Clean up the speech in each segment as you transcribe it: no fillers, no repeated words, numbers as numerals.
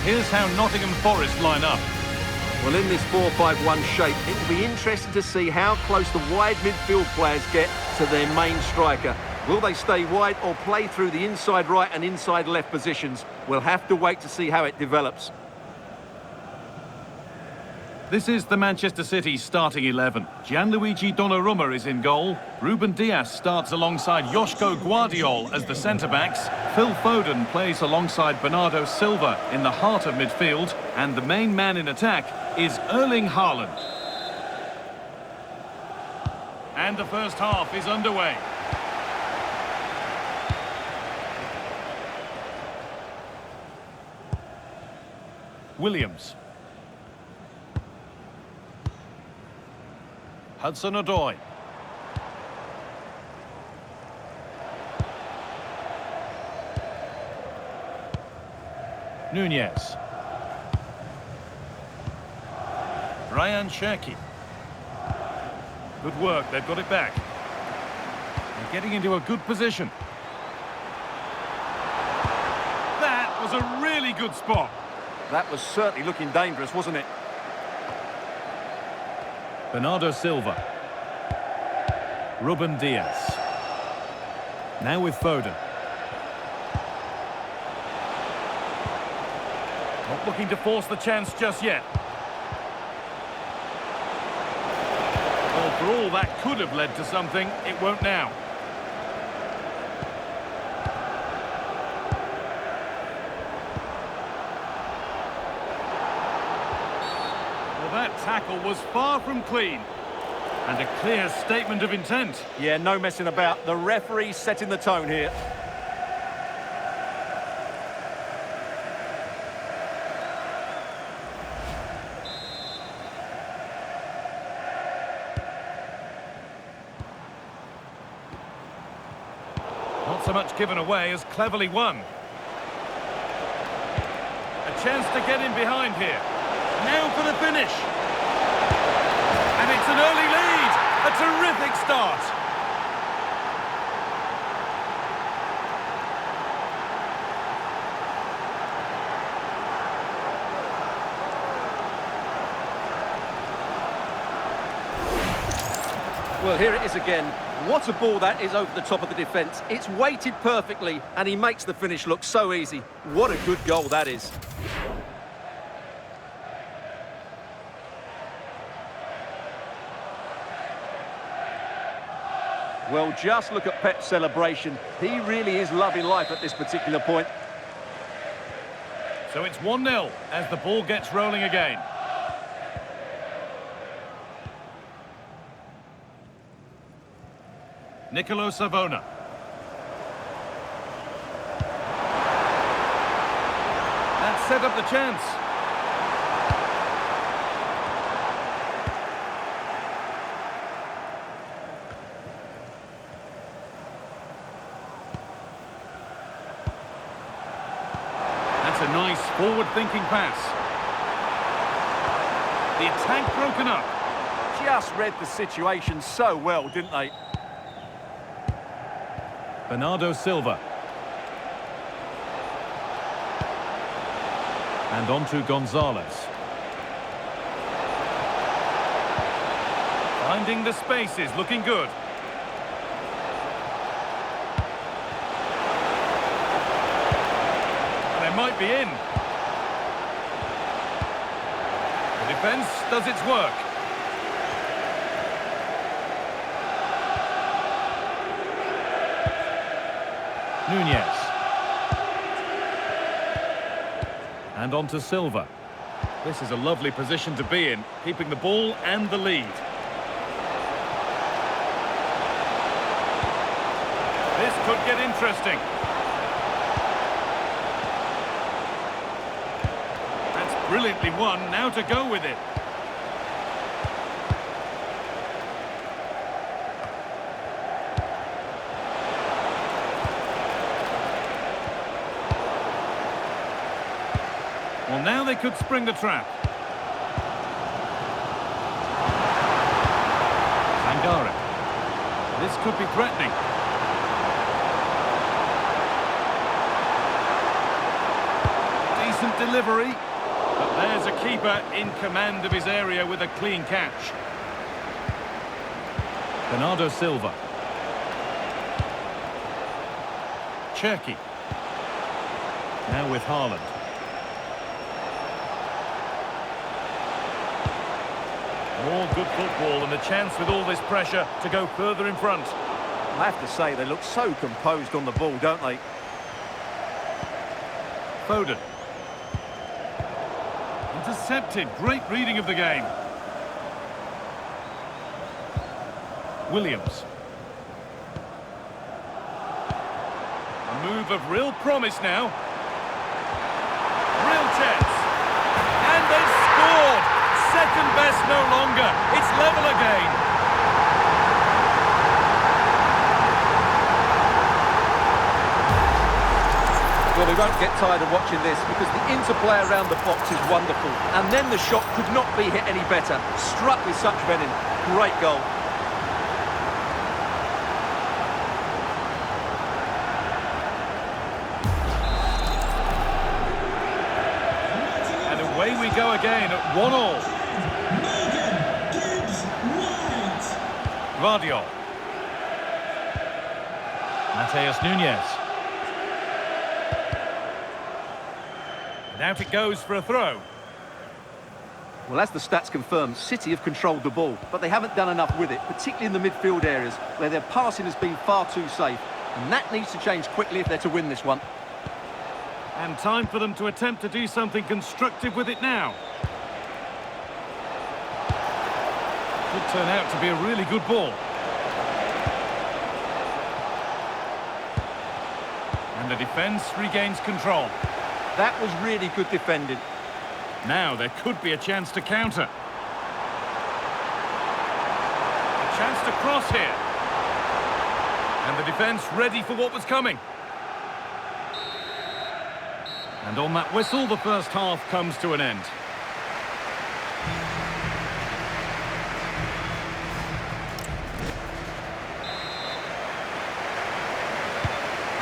Here's how Nottingham Forest line up. Well, in this 4-5-1 shape, it will be interesting to see how close the wide midfield players get to their main striker. Will they stay wide or play through the inside right and inside left positions? We'll have to wait to see how it develops. This is the Manchester City starting 11. Gianluigi Donnarumma is in goal. Ruben Dias starts alongside Joško Guardiol as the centre-backs. Phil Foden plays alongside Bernardo Silva in the heart of midfield. And the main man in attack is Erling Haaland. And the first half is underway. Williams. Hudson-Odoi. Nunez. Ryan Cherki. Good work, they've got it back. They're getting into a good position. That was a really good spot. That was certainly looking dangerous, wasn't it? Bernardo Silva. Ruben Dias. Now with Foden. Not looking to force the chance just yet. Well, for all that could have led to something, it won't now. That tackle was far from clean. And a clear statement of intent. Yeah, no messing about. The referee setting the tone here. Not so much given away as cleverly won. A chance to get in behind here. Now for the finish. And it's an early lead. A terrific start. Well, here it is again. What a ball that is over the top of the defence. It's weighted perfectly, and he makes the finish look so easy. What a good goal that is. Well, just look at Pep's celebration. He really is loving life at this particular point. So it's 1-0 as the ball gets rolling again. Nicolo Savona. That set up the chance. That's a nice forward-thinking pass. The attack broken up. Just read the situation so well, didn't they? Bernardo Silva. And on to Gonzalez. Finding the spaces, looking good. And they might be in. The defence does its work. Nunez. And on to Silva. This is a lovely position to be in, keeping the ball and the lead. This could get interesting. That's brilliantly won, now to go with it. Well, now they could spring the trap. Sangare. This could be threatening. decent delivery. But there's a keeper in command of his area with a clean catch. Bernardo Silva. Cherky. Now with Haaland. More good football and a chance with all this pressure to go further in front. I have to say, they look so composed on the ball, don't they? Foden. Intercepted. Great reading of the game. Williams. A move of real promise now. Real chance. And they've scored! Second best no longer. It's level again. Well, we won't get tired of watching this because the interplay around the box is wonderful. And then the shot could not be hit any better. Struck with such venom. Great goal. And away we go again at 1-1. Guardiola. Mateus Nunes. And out it goes for a throw. Well, as the stats confirm, City have controlled the ball, but they haven't done enough with it, particularly in the midfield areas, where their passing has been far too safe. And that needs to change quickly if they're to win this one. And time for them to attempt to do something constructive with it now. Could turn out to be a really good ball. And the defence regains control. That was really good defending. Now there could be a chance to counter. A chance to cross here. And the defence ready for what was coming. And on that whistle, the first half comes to an end.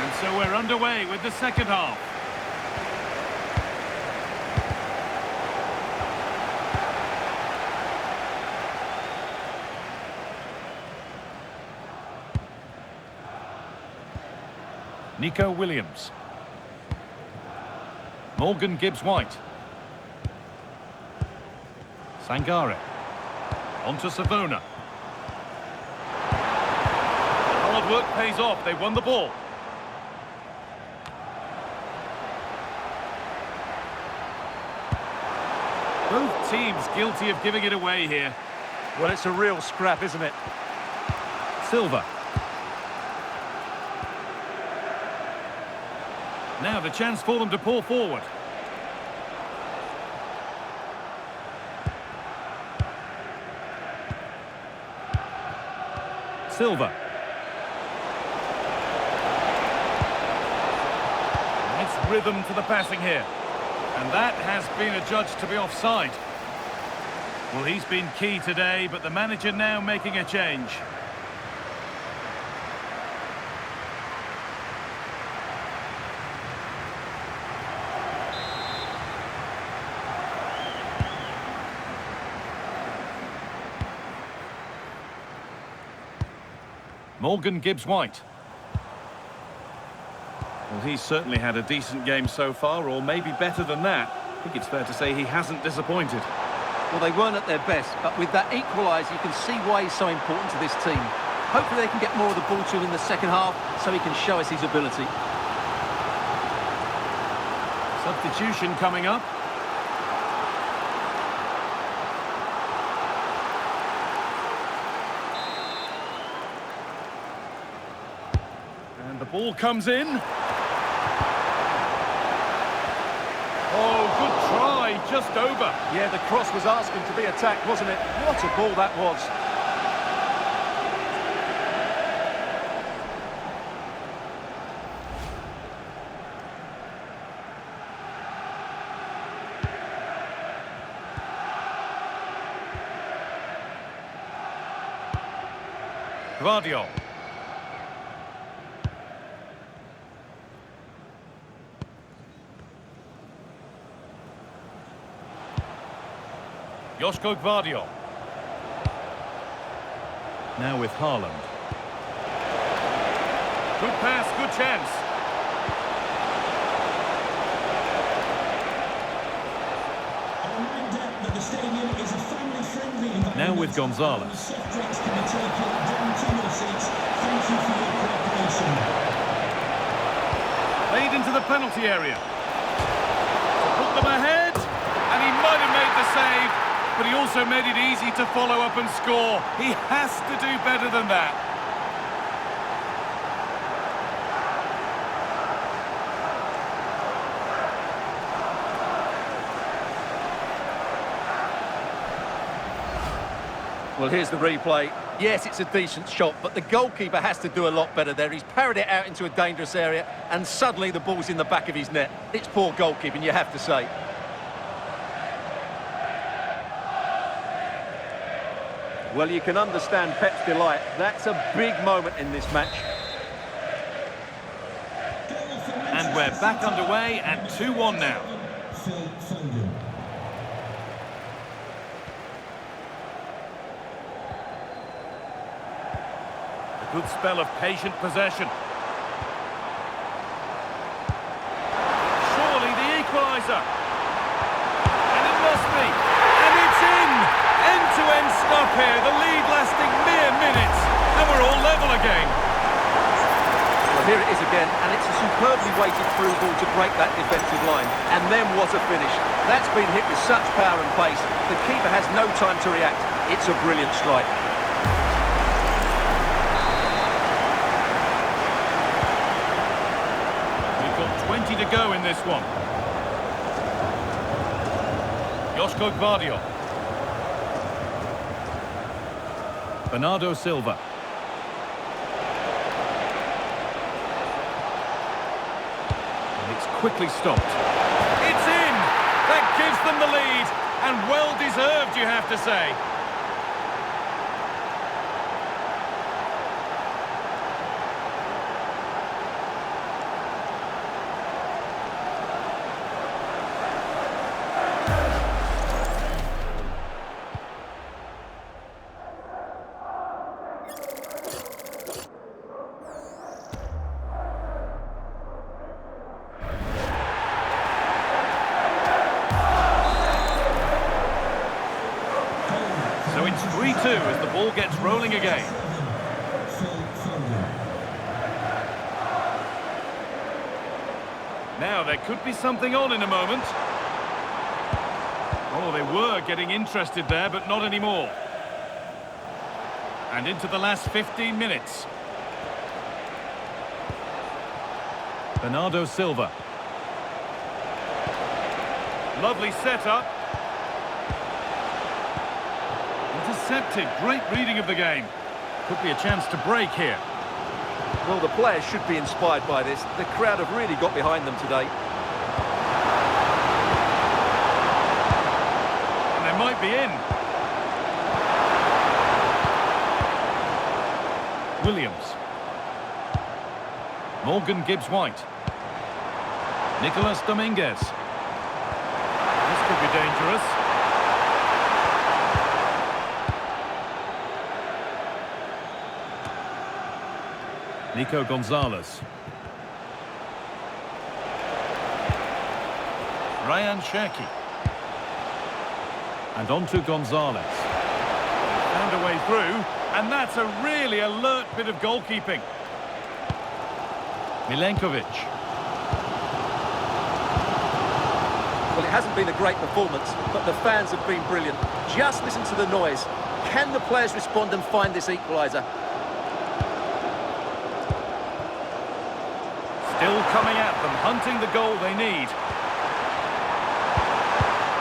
And so we're underway with the second half. Nico Williams. Morgan Gibbs-White. Sangare. On to Savona. Hard work pays off. They won the ball. Both teams guilty of giving it away here. Well, it's a real scrap, isn't it? Silva. Now the chance for them to pull forward. Silva. Nice rhythm to the passing here. And that has been adjudged to be offside. Well, he's been key today, but the manager now making a change. Morgan Gibbs-White. Well, he's certainly had a decent game so far, or maybe better than that. I think it's fair to say he hasn't disappointed. Well, they weren't at their best, but with that equaliser, you can see why he's so important to this team. Hopefully they can get more of the ball to him in the second half, so he can show us his ability. Substitution coming up. And the ball comes in. Oh, good try, just over. Yeah, the cross was asking to be attacked, wasn't it? What a ball that was. Guardiola. Joško Gvardiol. Now with Haaland. Good pass, good chance. Now with Gonzalez. Played into the penalty area. To put them ahead, and he might have made the save, but he also made it easy to follow up and score. He has to do better than that. Well, here's the replay. Yes, it's a decent shot, but the goalkeeper has to do a lot better there. He's parried it out into a dangerous area, and suddenly the ball's in the back of his net. It's poor goalkeeping, you have to say. Well, you can understand Pep's delight. That's a big moment in this match. And we're back underway at 2-1 now. A good spell of patient possession. Surely the equaliser. And it must be. And it's in! End-to-end stuff here. The lead lasting mere minutes. And we're all level again. Well, here it is again, and it's a superbly weighted through ball to break that defensive line. And then what a finish. That's been hit with such power and pace. The keeper has no time to react. It's a brilliant strike. We've got 20 to go in this one. Joško Gvardiol. Bernardo Silva. Quickly stopped. It's in! That gives them the lead, and well deserved, you have to say. So it's 3-2 as the ball gets rolling again. Now there could be something on in a moment. Oh, they were getting interested there, but not anymore. And into the last 15 minutes. Bernardo Silva. Lovely setup. Intercepted. Great reading of the game. Could be a chance to break here. Well, the players should be inspired by this. The crowd have really got behind them today. And they might be in. Williams. Morgan Gibbs-White. Nicolas Dominguez. This could be dangerous. Nico Gonzalez. Ryan Cherki. And on to Gonzalez. Found a way through, and that's a really alert bit of goalkeeping. Milenkovic. Well, it hasn't been a great performance, but the fans have been brilliant. Just listen to the noise. Can the players respond and find this equaliser? Still coming at them, hunting the goal they need.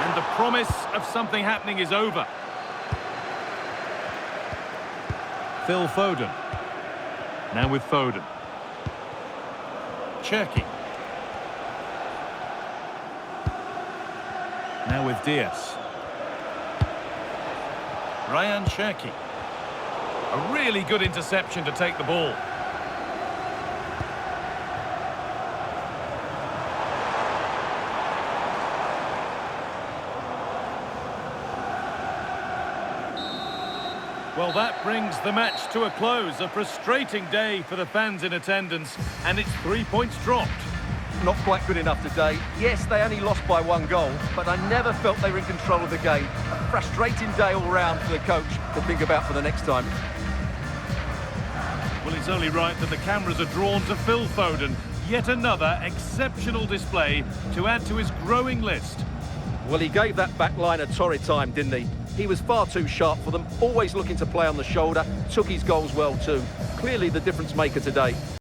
And the promise of something happening is over. Phil Foden. Now with Foden. Cherki. Now with Diaz. Ryan Cherki. A really good interception to take the ball. Well, that brings the match to a close. A frustrating day for the fans in attendance, and it's 3 points dropped. Not quite good enough today. Yes, they only lost by 1 goal, but I never felt they were in control of the game. A frustrating day all round for the coach to think about for the next time. Well, it's only right that the cameras are drawn to Phil Foden. Yet another exceptional display to add to his growing list. Well, he gave that back line a torrid time, didn't he? He was far too sharp for them, always looking to play on the shoulder, took his goals well too. Clearly the difference maker today.